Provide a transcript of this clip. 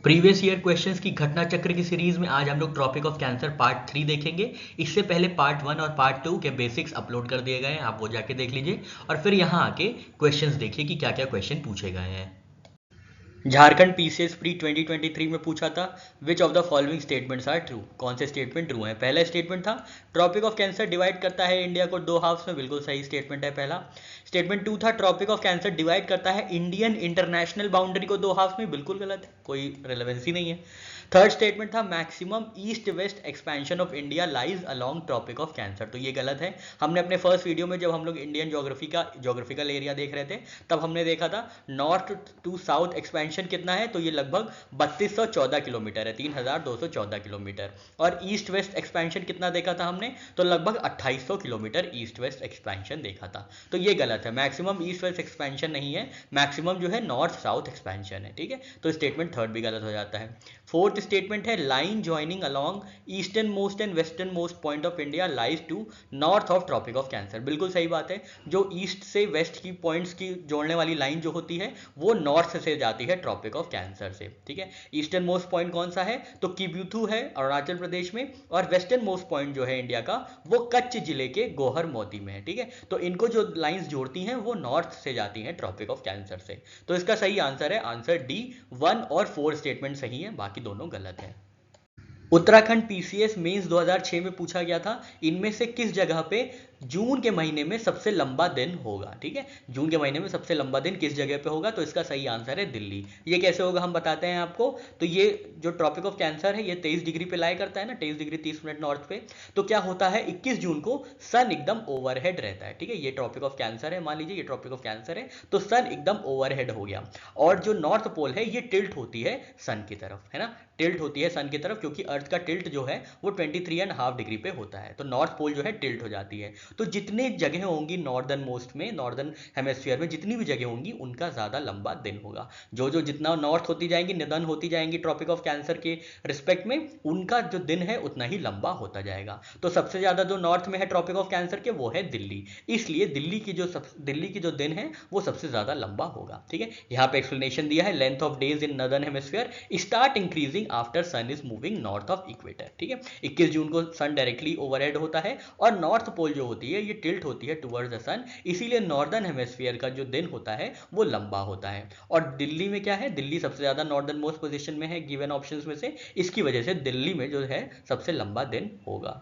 Previous year questions की घटना चक्र की सीरीज में आज हम लोग ट्रॉपिक ऑफ कैंसर पार्ट 3 देखेंगे। इससे पहले पार्ट 1 और पार्ट 2 के बेसिक्स अपलोड कर दिए गए हैं, आप वो जाके देख लीजिए और फिर यहाँ आके क्वेश्चंस देखिए कि क्या क्या क्वेश्चन पूछे गए हैं। झारखंड पीसीएस प्री 2023 में पूछा था which of the following statements are true. कौन से स्टेटमेंट ट्रू हैं? पहला स्टेटमेंट था ट्रॉपिक ऑफ कैंसर डिवाइड करता है इंडिया को दो हाफ्स में, बिल्कुल सही स्टेटमेंट है पहला। स्टेटमेंट 2 था ट्रॉपिक ऑफ कैंसर डिवाइड करता है इंडियन इंटरनेशनल बाउंड्री को दो हाफ्स में, बिल्कुल गलत है, कोई रिलेवेंसी नहीं है। थर्ड स्टेटमेंट था maximum east west expansion of India lies along Tropic of Cancer, तो ये गलत है। हमने अपने फर्स्ट वीडियो में जब हम लोग इंडियन ज्योग्राफिकल एरिया देख रहे थे तब हमने देखा था नॉर्थ टू साउथ एक्सपेंशन कितना है, तो ये लगभग 3214 किलोमीटर है, 3214 किलोमीटर। और ईस्ट वेस्ट एक्सपेंशन कितना देखा था हमने, तो लगभग 2800 किलोमीटर ईस्ट वेस्ट एक्सपेंशन देखा था, तो ये गलत है। मैक्सिमम ईस्ट वेस्ट एक्सपेंशन नहीं है, मैक्सिमम जो है नॉर्थ साउथ एक्सपेंशन है, ठीक है। तो स्टेटमेंट थर्ड भी गलत हो जाता है। फोर्थ स्टेटमेंट है line joining along eastern most and western most point of India lies to north of Tropic of Cancer, बिल्कुल सही बात है। जो ईस्ट से वेस्ट की पॉइंट्स की जोड़ने वाली लाइन जो होती है वो नॉर्थ से जाती है ट्रॉपिक ऑफ कैंसर से, ठीक है। ईस्टर्न मोस्ट पॉइंट कौन सा है, तो किब्यूथू है अरुणाचल प्रदेश में, और वेस्टर्न मोस्ट पॉइंट जो है इंडिया का वो कच्छ जिले के गोहर मोती में है, ठीक है। तो इनको जो लाइंस जोड़ती हैं वो नॉर्थ से जाती हैं ट्रॉपिक ऑफ कैंसर से, तो इसका सही आंसर है आंसर डी। 1 और 4 स्टेटमेंट सही है, बाकी दोनों गलत है। उत्तराखंड पीसीएस मेंस 2006 में पूछा गया था इनमें से किस जगह पे जून के महीने में सबसे लंबा दिन होगा, ठीक है। जून के महीने में सबसे लंबा दिन किस जगह पे होगा, तो इसका सही आंसर है दिल्ली। ये कैसे होगा हम बताते हैं आपको। तो ये जो ट्रॉपिक ऑफ कैंसर है ये 23 डिग्री पे लाई करता है ना, 23 डिग्री 30 मिनट नॉर्थ पे। तो क्या होता है 21 जून को सन एकदम ओवरहेड रहता है, ठीक है। ये ट्रॉपिक ऑफ कैंसर है, मान लीजिए ये ट्रॉपिक ऑफ कैंसर है, तो सन एकदम ओवरहेड हो गया। और जो नॉर्थ पोल है ये टिल्ट होती है सन की तरफ, है ना, टिल्ट होती है सन की तरफ, क्योंकि अर्थ का टिल्ट जो है वो 23.5 डिग्री पे होता है, तो नॉर्थ पोल जो है टिल्ट हो जाती है। तो जितने जगह होंगी नॉर्दर्न मोस्ट में, नॉर्दर्न हेमेस्फीयर में जितनी भी जगह होंगी उनका ज्यादा लंबा दिन होगा। जो जो जितना नॉर्थ होती जाएंगी, निधन होती जाएंगी ट्रॉपिक ऑफ कैंसर के रिस्पेक्ट में, उनका जो दिन है उतना ही लंबा होता जाएगा। तो सबसे ज्यादा जो नॉर्थ में है ट्रॉपिक ऑफ कैंसर के वो है दिल्ली, इसलिए दिल्ली की जो दिन है वो सबसे ज्यादा लंबा होगा, ठीक है। यहाँ पे एक्सप्लेनेशन दिया है length of days in northern hemisphere start increasing after sun is moving north of equator, ठीक है। 21 जून को सन डायरेक्टली ओवरहेड होता है और नॉर्थ पोल जो होती है ये टिल्ट होती है टुवर्ड्स द सन, इसीलिए नॉर्दर्न हेमिस्फीयर का जो दिन होता है वो लंबा होता है। और दिल्ली में क्या है, दिल्ली सबसे ज्यादा नॉर्दर्न मोस्ट पोजीशन में है गिवन ऑप्शंस में से, इसकी वजह से दिल्ली में जो है सबसे लंबा दिन होगा।